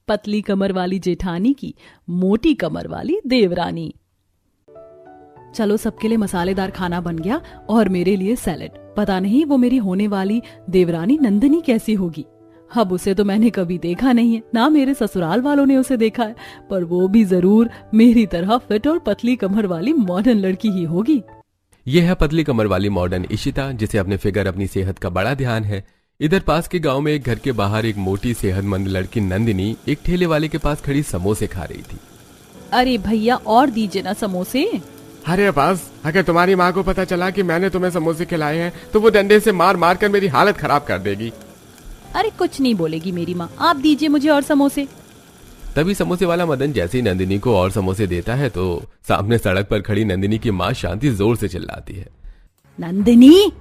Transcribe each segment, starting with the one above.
पतली कमर वाली जेठानी की मोटी कमर वाली देवरानी। चलो, सबके लिए मसालेदार खाना बन गया और मेरे लिए सैलेड। पता नहीं वो मेरी होने वाली देवरानी नंदिनी कैसी होगी। अब उसे तो मैंने कभी देखा नहीं है, ना मेरे ससुराल वालों ने उसे देखा है, पर वो भी जरूर मेरी तरह फिट और पतली कमर वाली मॉडर्न लड़की ही होगी। यह है पतली कमर वाली मॉडर्न इशिता, जिसे अपने फिगर, अपनी सेहत का बड़ा ध्यान है। इधर पास के गांव में एक घर के बाहर एक मोटी सेहतमंद लड़की नंदिनी एक ठेले वाले के पास खड़ी समोसे खा रही थी। अरे भैया, और दीजिए ना समोसे। अरे बस, अगर तुम्हारी माँ को पता चला कि मैंने तुम्हें समोसे खिलाए हैं तो वो डंडे से मार मार कर मेरी हालत खराब कर देगी। अरे कुछ नहीं बोलेगी मेरी माँ, आप दीजिए मुझे और समोसे। तभी समोसे वाला मदन जैसे ही नंदिनी को और समोसे देता है तो सामने सड़क पर खड़ी नंदिनी की माँ शांति जोर से चिल्लाती है, नंदिनी।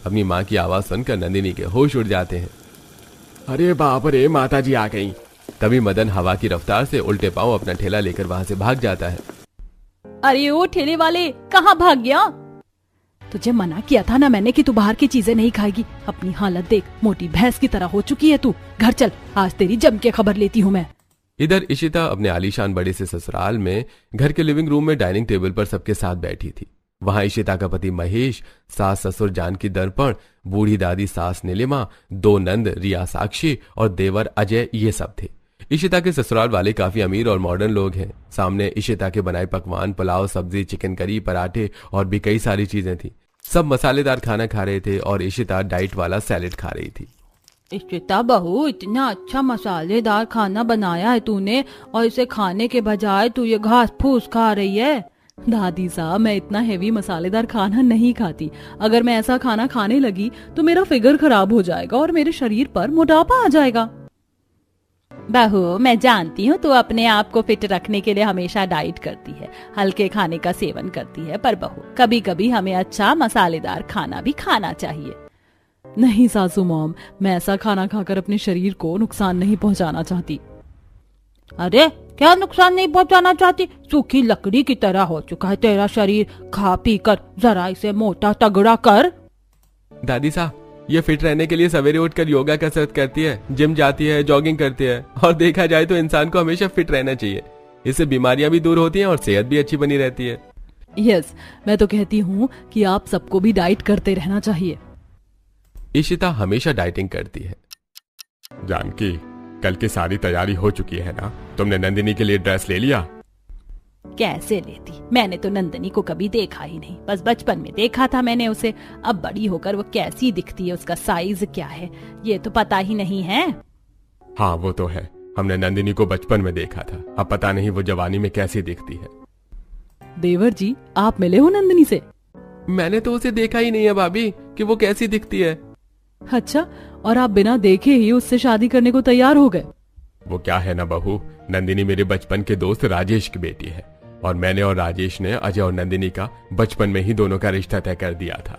अपनी माँ की आवाज सुनकर नंदिनी के होश उड़ जाते हैं। अरे बाप रे, माता जी आ गई। तभी मदन हवा की रफ्तार से उल्टे पांव अपना ठेला लेकर वहां से भाग जाता है। अरे ओ ठेले वाले, कहाँ भाग गया? तुझे मना किया था ना मैंने कि तू बाहर की चीजें नहीं खाएगी। अपनी हालत देख, मोटी भैंस की तरह हो चुकी है तू। घर चल, आज तेरी जम के खबर लेती हूँ मैं। इधर इशिता अपने आलीशान बड़े से ससुराल में घर के लिविंग रूम में डाइनिंग टेबल पर सबके साथ बैठी थी। वहां इशिता का पति महेश, सास ससुर जानकी दर्पण, बूढ़ी दादी सास नीलिमा, दो नंद रिया साक्षी और देवर अजय, ये सब थे। इशिता के ससुराल वाले काफी अमीर और मॉडर्न लोग हैं। सामने इशिता के बनाए पकवान, पुलाव, सब्जी, चिकन करी, पराठे और भी कई सारी चीजें थी। सब मसालेदार खाना खा रहे थे और इशिता डाइट वाला सैलेड खा रही थी। इशिता बहू, इतना अच्छा मसालेदार खाना बनाया है तूने और इसे खाने के बजाय तू ये घास फूस खा रही है। दादी साहब, मैं इतना हेवी मसालेदार खाना नहीं खाती। अगर मैं ऐसा खाना खाने लगी तो मेरा फिगर खराब हो जाएगा और मेरे शरीर पर मोटापा आ जाएगा। बहू, मैं जानती हूँ तू अपने आप को फिट रखने के लिए हमेशा डाइट करती है, हल्के खाने का सेवन करती है, पर बहू कभी कभी हमें अच्छा मसालेदार खाना भी खाना चाहिए। नहीं सासू मॉम, मैं ऐसा खाना खाकर अपने शरीर को नुकसान नहीं पहुँचाना चाहती। अरे क्या नुकसान नहीं पहुँचाना चाहती? सूखी लकड़ी की तरह हो चुका है तेरा शरीर। खा पी कर जरा इसे मोटा तगड़ा कर। दादी साहब, ये फिट रहने के लिए सवेरे उठकर योगा कसरत करती है, जिम जाती है, जॉगिंग करती है, और देखा जाए तो इंसान को हमेशा फिट रहना चाहिए। इससे बीमारियां भी दूर होती हैं और सेहत भी अच्छी बनी रहती है। यस, मैं तो कहती हूँ कि आप सबको भी डाइट करते रहना चाहिए। इशिता हमेशा डाइटिंग करती है। जानकी, कल की सारी तैयारी हो चुकी है ना? तुमने नंदिनी के लिए ड्रेस ले लिया? कैसे लेती, मैंने तो नंदिनी को कभी देखा ही नहीं। बस बचपन में देखा था मैंने उसे। अब बड़ी होकर वो कैसी दिखती है, उसका साइज क्या है, ये तो पता ही नहीं है। हाँ वो तो है, हमने नंदिनी को बचपन में देखा था, अब पता नहीं वो जवानी में कैसी दिखती है। देवर जी, आप मिले हो नंदिनी से? मैंने तो उसे देखा ही नहीं है भाभी कि वो कैसी दिखती है। अच्छा, और आप बिना देखे ही उससे शादी करने को तैयार हो गए? वो क्या है ना बहू, नंदिनी मेरे बचपन के दोस्त राजेश की बेटी है और मैंने और राजेश ने अजय और नंदिनी का बचपन में ही दोनों का रिश्ता तय कर दिया था।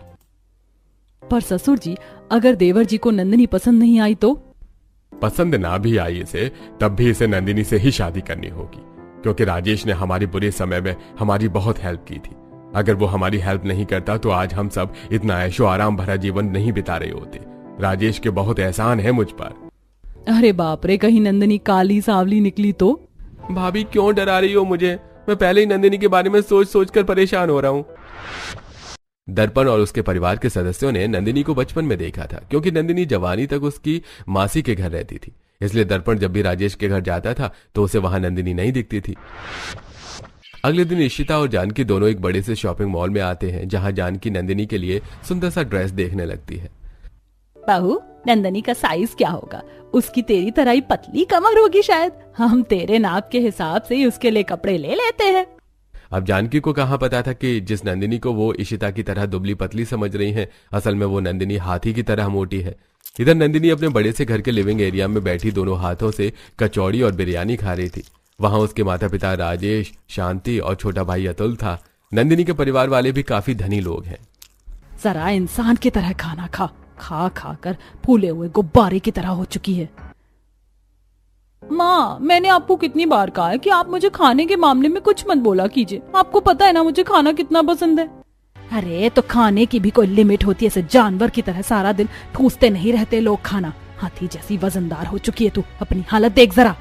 पर ससुर जी, अगर देवर जी को नंदिनी पसंद नहीं आई तो? पसंद ना भी आई इसे, तब भी इसे नंदिनी से ही शादी करनी होगी, क्योंकि राजेश ने हमारे बुरे समय में हमारी बहुत हेल्प की थी। अगर वो हमारी हेल्प नहीं करता तो आज हम सब इतना ऐशो आराम भरा जीवन नहीं बिता रहे होते। राजेश के बहुत एहसान है मुझ पर। अरे बाप रे, कहीं नंदिनी काली सांवली निकली तो? भाभी क्यों डरा रही हो मुझे? मैं पहले ही नंदिनी के बारे में सोच सोच कर परेशान हो रहा हूँ। दर्पण और उसके परिवार के सदस्यों ने नंदिनी को बचपन में देखा था, क्योंकि नंदिनी जवानी तक उसकी मासी के घर रहती थी। इसलिए दर्पण जब भी राजेश के घर जाता था तो उसे वहां नंदिनी नहीं दिखती थी। अगले दिन इशिता और जानकी दोनों एक बड़े से शॉपिंग मॉल में आते हैं, जहां जानकी नंदिनी के लिए सुंदर सा ड्रेस देखने लगती है। बहू, नंदिनी का साइज क्या होगा? उसकी तेरी तरह ही पतली कमर होगी शायद। हम तेरे नाप के हिसाब से ही उसके लिए कपड़े ले लेते हैं। अब जानकी को कहाँ पता था कि जिस नंदिनी को वो इशिता की तरह दुबली पतली समझ रही है, असल में वो नंदिनी हाथी की तरह मोटी है। इधर नंदिनी अपने बड़े से घर के लिविंग एरिया में बैठी दोनों हाथों से कचौड़ी और बिरयानी खा रही थी। वहां उसके माता पिता राजेश, शांति और छोटा भाई अतुल था। नंदिनी के परिवार वाले भी काफी धनी लोग हैं। जरा इंसान की तरह खाना खा, खा खा कर फूले हुए गुब्बारे की तरह हो चुकी है। माँ, मैंने आपको कितनी बार कहा है कि आप मुझे खाने के मामले में कुछ मत बोला कीजिए। आपको पता है ना मुझे खाना कितना पसंद है। अरे तो खाने की भी कोई लिमिट होती है, ऐसे जानवर की तरह सारा दिन ठूसते नहीं रहते लोग खाना। हाथी जैसी वजनदार हो चुकी है तू, अपनी हालत देख जरा।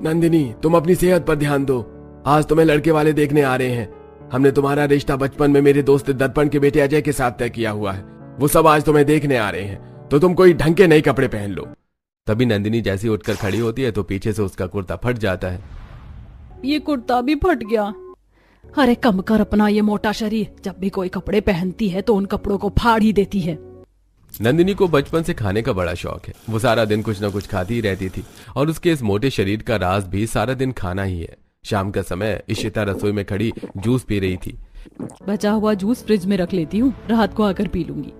नंदिनी, तुम अपनी सेहत पर ध्यान दो। आज तुम्हें लड़के वाले देखने आ रहे हैं। हमने तुम्हारा रिश्ता बचपन में मेरे दोस्त दर्पण के बेटे अजय के साथ तय किया हुआ है। वो सब आज तुम्हें देखने आ रहे हैं, तो तुम कोई ढंग के नए कपड़े पहन लो। तभी नंदिनी जैसी उठकर खड़ी होती है तो पीछे से उसका कुर्ता फट जाता है। ये कुर्ता भी फट गया। अरे कम कर अपना ये मोटा शरीर, जब भी कोई कपड़े पहनती है तो उन कपड़ों को फाड़ ही देती है। नंदिनी को बचपन से खाने का बड़ा शौक है। वो सारा दिन कुछ न कुछ खाती ही रहती थी और उसके इस मोटे शरीर का राज भी सारा दिन खाना ही है। शाम का समय इशिता रसोई में खड़ी जूस पी रही थी। बचा हुआ जूस फ्रिज में रख लेती हूँ, रात को आकर पी लूंगी।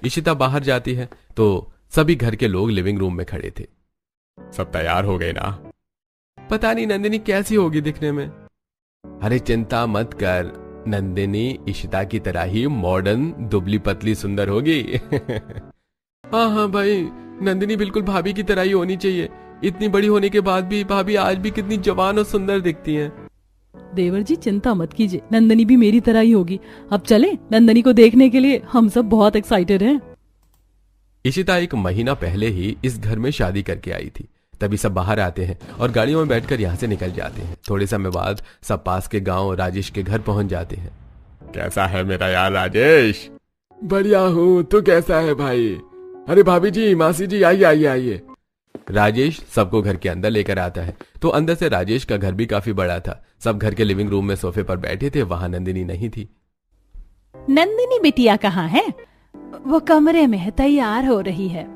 इशिता बाहर जाती है तो सभी घर के लोग लिविंग रूम में खड़े थे। सब तैयार हो गए ना? पता नहीं नंदिनी कैसी होगी दिखने में। अरे चिंता मत कर, नंदिनी इशिता की तरह ही मॉडर्न दुबली पतली सुंदर होगी। हाँ हाँ भाई, नंदिनी बिल्कुल भाभी की तरह ही होनी चाहिए। इतनी बड़ी होने के बाद भी भाभी आज भी कितनी जवान और सुंदर दिखती हैं। देवर जी चिंता मत कीजिए, नंदिनी भी मेरी तरह ही होगी। अब चले नंदिनी को देखने के लिए, हम सब बहुत एक्साइटेड हैं। इशिता 1 महीना पहले ही इस घर में शादी करके आई थी। तभी सब बाहर आते हैं और गाड़ियों में बैठकर यहाँ से निकल जाते हैं। थोड़े समय बाद सब पास के गांव राजेश के घर पहुंच जाते हैं। कैसा है मेरा यार राजेश? बढ़िया हूँ, तू कैसा है भाई? अरे भाभी जी, मासी जी, आइए आइए आइए। राजेश सबको घर के अंदर लेकर आता है। तो अंदर से राजेश का घर भी काफी बड़ा था। सब घर के लिविंग रूम में सोफे पर बैठे थे। वहां नंदिनी नहीं थी। नंदिनी बिटिया कहाँ है? वो कमरे में है, तैयार हो रही है।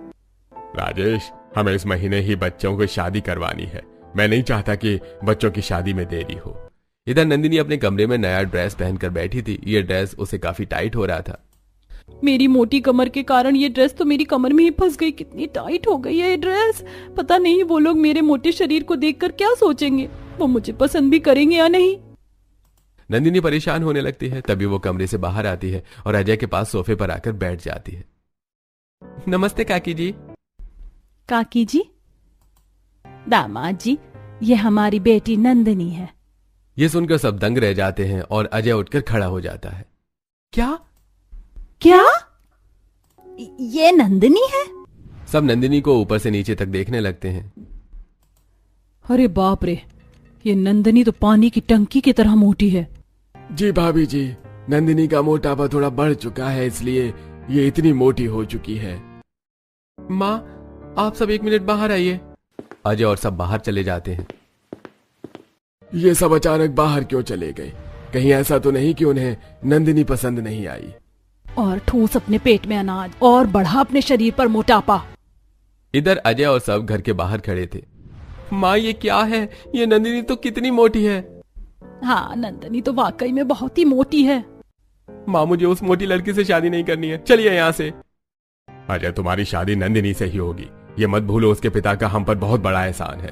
राजेश, हमें इस महीने ही बच्चों को शादी करवानी है। मैं नहीं चाहता कि बच्चों की शादी में देरी हो। इधर नंदिनी अपने कमरे में नया ड्रेस पहनकर बैठी थी। ये ड्रेस उसे काफी टाइट हो रहा था। मेरी मोटी कमर के कारण ये ड्रेस तो मेरी कमर में ही फंस गई। कितनी टाइट हो गई है ये ड्रेस। पता नहीं वो लोग मेरे मोटे शरीर को देखकर क्या सोचेंगे, वो मुझे पसंद भी करेंगे या नहीं। नंदिनी परेशान होने लगती है। तभी वो कमरे से बाहर आती है और अजय के पास सोफे पर आकर बैठ जाती है। नमस्ते काकी जी। काकी जी? दामाद जी, ये हमारी बेटी नंदिनी है। ये सुनकर सब दंग रह जाते हैं और अजय उठकर खड़ा हो जाता है। क्या क्या ये नंदिनी है? सब नंदिनी को ऊपर से नीचे तक देखने लगते हैं। अरे बाप रे, ये नंदिनी तो पानी की टंकी की तरह मोटी है। जी भाभी जी, नंदिनी का मोटापा थोड़ा बढ़ चुका है, इसलिए ये इतनी मोटी हो चुकी है। माँ, आप सब 1 मिनट बाहर आइए। अजय और सब बाहर चले जाते हैं। ये सब अचानक बाहर क्यों चले गए? कहीं ऐसा तो नहीं कि उन्हें नंदिनी पसंद नहीं आई? और ठूस अपने पेट में अनाज और बढ़ा अपने शरीर पर मोटापा। इधर अजय और सब घर के बाहर खड़े थे। माँ, ये क्या है? ये नंदिनी तो कितनी मोटी है। हाँ, नंदिनी तो वाकई में बहुत ही मोटी है। माँ, मुझे उस मोटी लड़की से शादी नहीं करनी है, चलिए यहाँ से। अजय, तुम्हारी शादी नंदिनी से ही होगी। ये मत भूलो, उसके पिता का हम पर बहुत बड़ा एहसान है।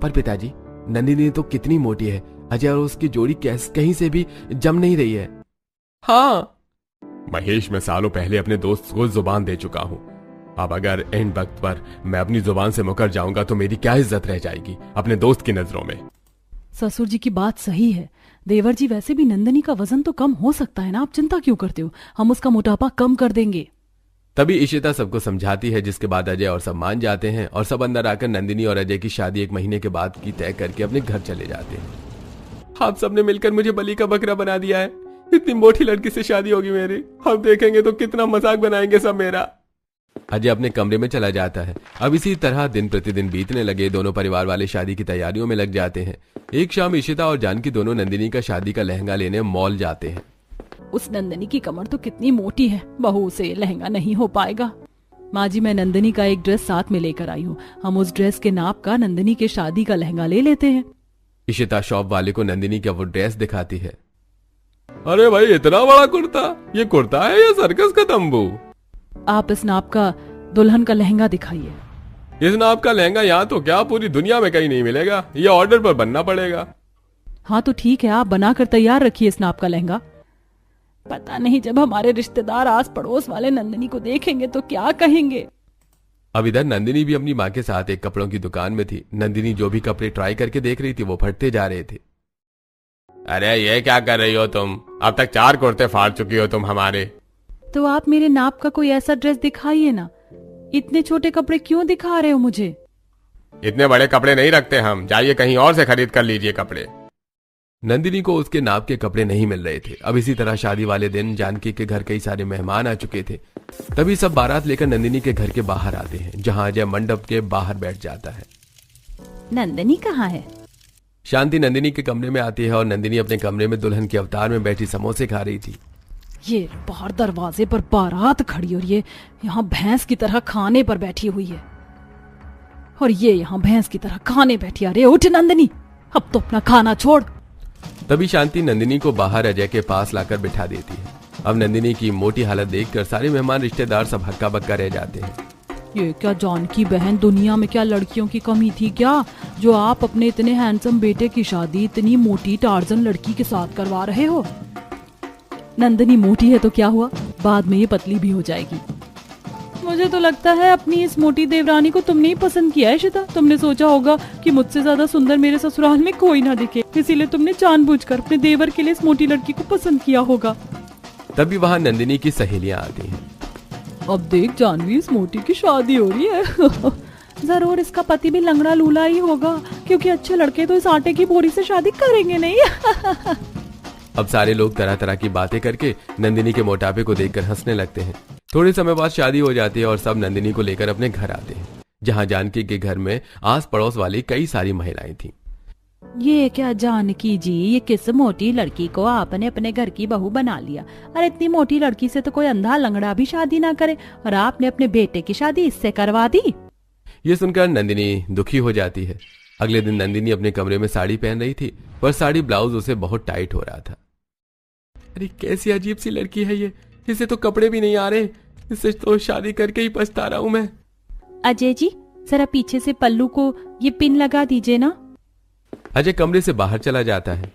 पर पिताजी, नंदिनी तो कितनी मोटी है। अजय और उसकी जोड़ी कहीं से भी जम नहीं रही है। हाँ महेश, मैं सालों पहले अपने दोस्त को जुबान दे चुका हूँ। अब अगर एंड वक्त पर मैं अपनी जुबान से मुकर जाऊंगा तो मेरी क्या इज्जत रह जाएगी अपने दोस्त की नजरों में। ससुर जी की बात सही है। देवर जी, वैसे भी नंदिनी का वजन तो कम हो सकता है ना, आप चिंता क्यों करते हो? हम उसका मोटापा कम कर देंगे। तभी इशिता सबको समझाती है, जिसके बाद अजय और सब मान जाते हैं और सब अंदर आकर नंदिनी और अजय की शादी 1 महीने के बाद की तय करके अपने घर चले जाते हैं। आप सबने मिलकर मुझे बलि का बकरा बना दिया है। इतनी मोटी लड़की से शादी होगी मेरी। हम देखेंगे तो कितना मजाक बनाएंगे सब मेरा। अजय अपने कमरे में चला जाता है। अब इसी तरह दिन प्रतिदिन बीतने लगे। दोनों परिवार वाले शादी की तैयारियों में लग जाते हैं। एक शाम इशिता और जानकी दोनों नंदिनी का शादी का लहंगा लेने मॉल जाते हैं। उस नंदिनी की कमर तो कितनी मोटी है, बहू से लहंगा नहीं हो पाएगा। माँ जी, मैं नंदिनी का एक ड्रेस साथ में लेकर आई हूँ। हम उस ड्रेस के नाप का नंदिनी के शादी का लहंगा ले लेते हैं। इशिता शॉप वाले को नंदिनी का वो ड्रेस दिखाती है। अरे भाई, इतना बड़ा कुर्ता! ये कुर्ता है या सर्कस का तंबू? आप इस नाप का दुल्हन का लहंगा दिखाइए। इस नाप का लहंगा यहाँ तो क्या पूरी दुनिया में कहीं नहीं मिलेगा। ये ऑर्डर पर बनना पड़ेगा। हाँ तो ठीक है, आप बनाकर तैयार रखिए इस नाप का लहंगा। पता नहीं जब हमारे रिश्तेदार आस पड़ोस वाले नंदिनी को देखेंगे तो क्या कहेंगे। अब इधर नंदिनी भी अपनी माँ के साथ एक कपड़ों की दुकान में थी। नंदिनी जो भी कपड़े ट्राई करके देख रही थी वो फटते जा रहे थे। अरे ये क्या कर रही हो तुम? अब तक 4 कुर्ते फाड़ चुकी हो तुम हमारे। तो आप मेरे नाप का कोई ऐसा ड्रेस दिखाइए ना। इतने छोटे कपड़े क्यों दिखा रहे हो मुझे? इतने बड़े कपड़े नहीं रखते हम, जाइए कहीं और से खरीद कर लीजिए कपड़े। नंदिनी को उसके नाप के कपड़े नहीं मिल रहे थे। अब इसी तरह शादी वाले दिन जानकी के घर कई सारे मेहमान आ चुके थे। तभी सब बारात लेकर नंदिनी के घर के बाहर आते हैं, जहां अजय मंडप के बाहर बैठ जाता है। नंदिनी कहाँ है? शांति नंदिनी के कमरे में आती है और नंदिनी अपने कमरे में दुल्हन के अवतार में बैठी समोसे खा रही थी। ये बाहर दरवाजे पर बारात खड़ी और ये यहाँ भैंस की तरह खाने पर बैठी हुई है, और ये यहाँ भैंस की तरह खाने बैठी। अरे उठ नंदिनी, अब तो अपना खाना छोड़। तभी शांति नंदिनी को बाहर अजय के पास लाकर बिठा देती है। अब नंदिनी की मोटी हालत देखकर सारे मेहमान रिश्तेदार सब हक्का बक्का रह जाते हैं। ये क्या जानकी बहन, दुनिया में क्या लड़कियों की कमी थी क्या, जो आप अपने इतने हैंडसम बेटे की शादी इतनी मोटी टार्जन लड़की के साथ करवा रहे हो? नंदिनी मोटी है तो क्या हुआ, बाद में ये पतली भी हो जाएगी। मुझे तो लगता है अपनी इस मोटी देवरानी को तुमने ही पसंद किया है श्वेता। तुमने सोचा होगा कि मुझसे ज्यादा सुंदर मेरे ससुराल में कोई ना दिखे, इसीलिए तुमने जानबूझकर अपने देवर के लिए इस मोटी लड़की को पसंद किया होगा। तभी वहाँ नंदिनी की सहेलियां आती हैं। अब देख जानवी, इस मोटी की शादी हो रही है। जरूर इसका पति भी लंगड़ा लूला ही होगा, क्योंकि अच्छे लड़के तो इस आटे की बोरी से शादी करेंगे नहीं। अब सारे लोग तरह तरह की बातें करके नंदिनी के मोटापे को देखकर हंसने लगते हैं। थोड़े समय बाद शादी हो जाती है और सब नंदिनी को लेकर अपने घर आते हैं, जहां जानकी के घर में आस पड़ोस वाली कई सारी महिलाएं थीं। ये क्या जानकी जी, ये किस मोटी लड़की को आपने अपने घर की बहू बना लिया? अरे इतनी मोटी लड़की से तो कोई अंधा लंगड़ा भी शादी ना करे, और आपने अपने बेटे की शादी इससे करवा दी। ये सुनकर नंदिनी दुखी हो जाती है। अगले दिन नंदिनी अपने कमरे में साड़ी पहन रही थी, पर साड़ी ब्लाउज उसे बहुत टाइट हो रहा था। अरे कैसी अजीब सी लड़की है ये, इसे तो कपड़े भी नहीं आ रहे, इससे तो शादी करके ही पछता रहा हूं मैं। अजय जी, जरा पीछे से पल्लू को ये पिन लगा दीजिए ना। अजय कमरे से बाहर चला जाता है।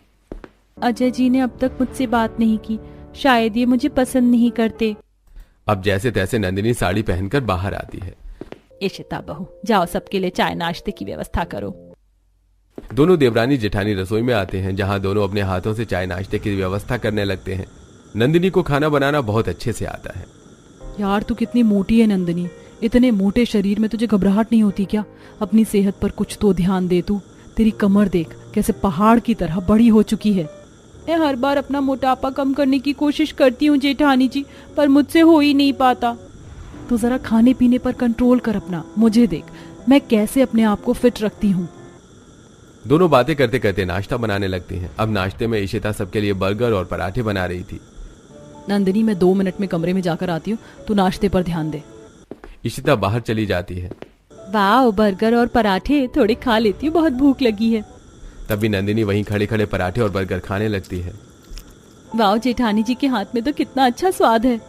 अजय जी ने अब तक मुझसे बात नहीं की, शायद ये मुझे पसंद नहीं करते। अब जैसे तैसे नंदिनी साड़ी पहनकर बाहर आती है। इशिता बहू, जाओ सबके लिए चाय नाश्ते की व्यवस्था करो। दोनों देवरानी जेठानी रसोई में आते हैं, जहां दोनों अपने हाथों से चाय नाश्ते की व्यवस्था करने लगते हैं। नंदिनी को खाना बनाना बहुत अच्छे से आता है। यार तू कितनी मोटी है नंदिनी, इतने मोटे शरीर में तुझे घबराहट नहीं होती क्या? अपनी सेहत पर कुछ तो ध्यान दे तू। तेरी कमर देख कैसे पहाड़ की तरह बड़ी हो चुकी है। मैं हर बार अपना मोटापा कम करने की कोशिश करती हूँ जेठानी जी, पर मुझसे हो ही नहीं पाता। तो जरा खाने पीने पर कंट्रोल कर अपना, मुझे देख मैं कैसे अपने आप को फिट रखती हूँ। दोनों बातें करते करते नाश्ता बनाने लगती हैं। अब नाश्ते में इशिता सबके लिए बर्गर और पराठे बना रही थी। नंदिनी, मैं 2 मिनट में कमरे में जाकर आती हूँ, तू नाश्ते पर ध्यान दे। इशिता बाहर चली जाती है। वाह, बर्गर और पराठे थोड़े खा लेती हूँ, बहुत भूख लगी है। तभी नंदिनी वहीं खड़े खड़े पराठे और बर्गर खाने लगती है। वाह, जेठानी जी के हाथ में तो कितना अच्छा स्वाद है।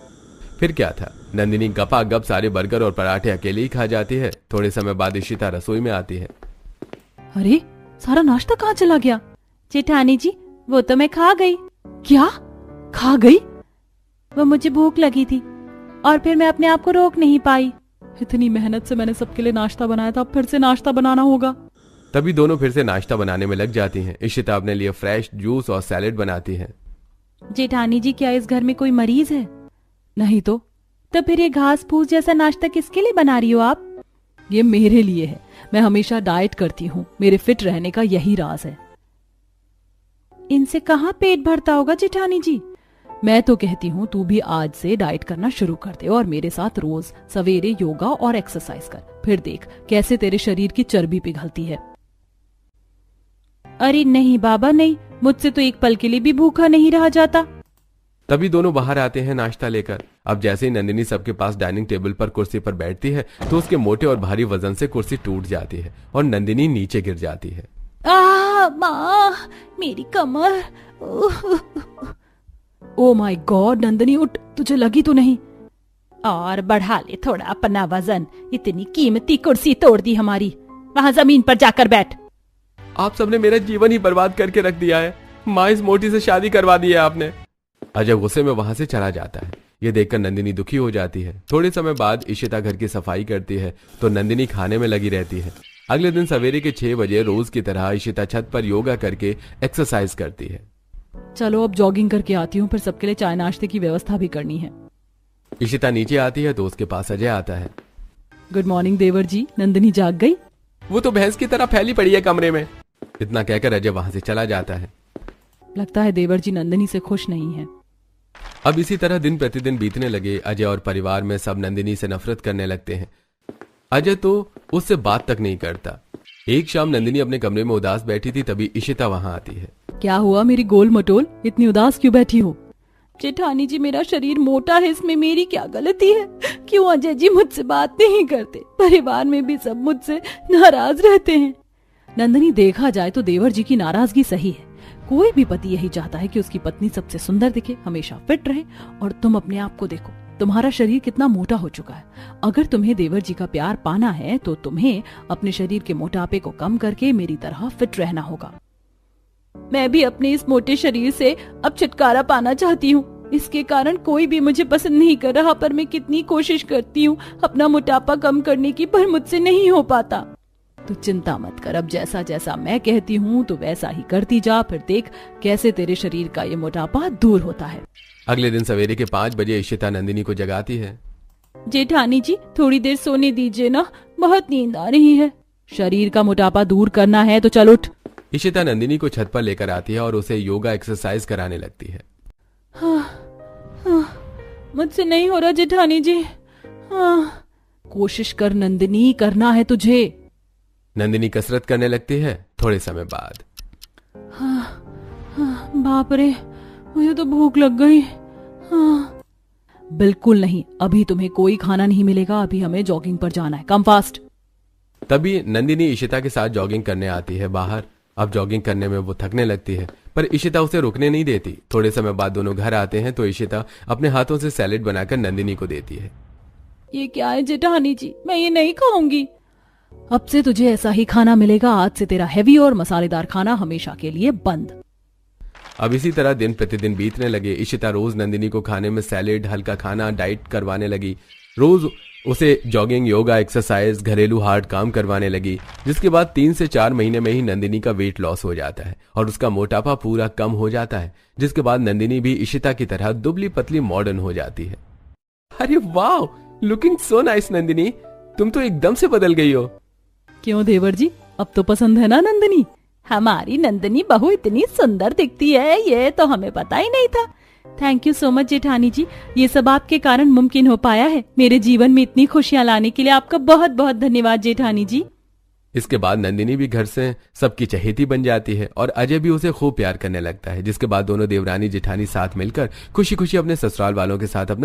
फिर क्या था, नंदिनी गपा गप सारे बर्गर और पराठे अकेले ही खा जाती है। थोड़े समय बाद इशिता रसोई में आती है। अरे सारा नाश्ता कहाँ चला गया? जेठानी जी, वो तो मैं खा गई। क्या खा गई? वो मुझे भूख लगी थी और फिर मैं अपने आप को रोक नहीं पाई। इतनी मेहनत से मैंने सबके लिए नाश्ता बनाया था, अब फिर से नाश्ता बनाना होगा। तभी दोनों फिर से नाश्ता बनाने में लग जाती हैं। इशिता अपने लिए फ्रेश जूस और सैलेड बनाती है। जेठानी जी, क्या इस घर में कोई मरीज है? नहीं तो फिर ये घास फूस जैसा नाश्ता किसके लिए बना रही हो आप? ये मेरे लिए है, मैं हमेशा डाइट करती हूँ, मेरे फिट रहने का यही राज है। इनसे कहाँ पेट भरता होगा जेठानी जी? मैं तो कहती हूँ तू भी आज से डाइट करना शुरू कर दे और मेरे साथ रोज सवेरे योगा और एक्सरसाइज कर, फिर देख कैसे तेरे शरीर की चर्बी पिघलती है। अरे नहीं बाबा नहीं, मुझसे तो एक पल के लिए भी भूखा नहीं रहा जाता। तभी दोनों बाहर आते हैं नाश्ता लेकर। अब जैसे ही नंदिनी सबके पास डाइनिंग टेबल पर कुर्सी पर बैठती है तो उसके मोटे और भारी वजन से कुर्सी टूट जाती है और नंदिनी नीचे गिर जाती है। माँ, मेरी कमर। ओ माय गॉड नंदिनी, उठ, तुझे लगी तो नहीं? और बढ़ा ले थोड़ा अपना वजन, इतनी कीमती कुर्सी तोड़ दी हमारी। वहां जमीन पर जाकर बैठ। आप सबने मेरा जीवन ही बर्बाद करके रख दिया है। माँ, इस मोटी से शादी करवा दी है आपने। अजय गुस्से में वहां से चला जाता है। ये देखकर नंदिनी दुखी हो जाती है। थोड़े समय बाद इशिता घर की सफाई करती है तो नंदिनी खाने में लगी रहती है। अगले दिन सवेरे के 6 बजे रोज की तरह इशिता छत पर योगा करके एक्सरसाइज करती है। चलो अब जॉगिंग करके आती हूँ, फिर सबके लिए चाय नाश्ते की व्यवस्था भी करनी है। इशिता नीचे आती है तो उसके पास अजय आता है। गुड मॉर्निंग देवर जी, नंदिनी जाग गई? वो तो भैंस की तरह फैली पड़ी है कमरे में। इतना कहकर अजय वहां से चला जाता है। लगता है देवर जी नंदिनी से खुश नहीं है। अब इसी तरह दिन प्रतिदिन बीतने लगे। अजय और परिवार में सब नंदिनी से नफरत करने लगते हैं। अजय तो उससे बात तक नहीं करता। एक शाम नंदिनी अपने कमरे में उदास बैठी थी, तभी इशिता वहां आती है। क्या हुआ मेरी गोल मटोल, इतनी उदास क्यों बैठी हो? जेठानी जी, मेरा शरीर मोटा है, इसमें मेरी क्या गलती है? क्यों अजय जी मुझसे बात नहीं करते? परिवार में भी सब मुझसे नाराज रहते हैं। नंदिनी, देखा जाए तो देवर जी की नाराजगी सही है। कोई भी पति यही चाहता है कि उसकी पत्नी सबसे सुंदर दिखे, हमेशा फिट रहे। और तुम अपने आप को देखो, तुम्हारा शरीर कितना मोटा हो चुका है। अगर तुम्हें देवर जी का प्यार पाना है तो तुम्हें अपने शरीर के मोटापे को कम करके मेरी तरह फिट रहना होगा। मैं भी अपने इस मोटे शरीर से अब छुटकारा पाना चाहती हूँ। इसके कारण कोई भी मुझे पसंद नहीं कर रहा, पर मैं कितनी कोशिश करती हूँ अपना मोटापा कम करने की, पर मुझसे नहीं हो पाता। तू चिंता मत कर, अब जैसा जैसा मैं कहती हूँ तो वैसा ही करती जा, फिर देख कैसे तेरे शरीर का ये मोटापा दूर होता है। अगले दिन सवेरे के 5 बजे इशिता नंदिनी को जगाती है। जेठानी जी, थोड़ी देर सोने दीजिए ना, बहुत नींद आ रही है। शरीर का मोटापा दूर करना है तो चल उठ। इशिता नंदिनी को छत पर लेकर आती है और उसे योगा एक्सरसाइज कराने लगती है। मुझसे नहीं हो रहा जेठानी जी। कोशिश कर नंदिनी, करना है तुझे। नंदिनी कसरत करने लगती है। थोड़े समय बाद बाप रे, मुझे तो भूख लग गई। बिल्कुल नहीं, अभी तुम्हें कोई खाना नहीं मिलेगा, अभी हमें जॉगिंग पर जाना है, कम फास्ट। तभी नंदिनी इशिता के साथ जॉगिंग करने आती है बाहर। अब जॉगिंग करने में वो थकने लगती है, पर इशिता उसे रुकने नहीं देती। थोड़े समय बाद दोनों घर आते हैं तो इशिता अपने हाथों से सैलेड बनाकर नंदिनी को देती है। ये क्या है जेठानी जी, मैं ये नहीं खाऊंगी। अब से तुझे ऐसा ही खाना मिलेगा। आज से तेरा हैवी और मसालेदार खाना हमेशा के लिए बंद। अब इसी तरह दिन प्रतिदिन बीतने लगे। इशिता रोज नंदिनी को खाने में सैलेड, हल्का खाना, डाइट करवाने लगी। रोज उसे जॉगिंग, योगा, एक्सरसाइज, घरेलू हार्ड काम करवाने लगी, जिसके बाद 3 से 4 महीने में ही नंदिनी का वेट लॉस हो जाता है और उसका मोटापा पूरा कम हो जाता है, जिसके बाद नंदिनी भी इशिता की तरह दुबली पतली मॉडर्न हो जाती है। अरे वाह, लुकिंग सो नाइस नंदिनी, तुम तो एकदम से बदल गई हो। क्यों देवर जी, अब तो पसंद है ना नंदिनी? हमारी नंदिनी बहू इतनी सुंदर दिखती है, ये तो हमें पता ही नहीं था। थैंक यू सो मच जेठानी जी, ये सब आपके कारण मुमकिन हो पाया है। मेरे जीवन में इतनी खुशियां लाने के लिए आपका बहुत बहुत धन्यवाद जेठानी जी। इसके बाद नंदिनी भी घर से सबकी चहेती बन जाती है और अजय भी उसे खूब प्यार करने लगता है, जिसके बाद दोनों देवरानी जेठानी साथ मिलकर खुशी खुशी अपने ससुराल वालों के साथ अपने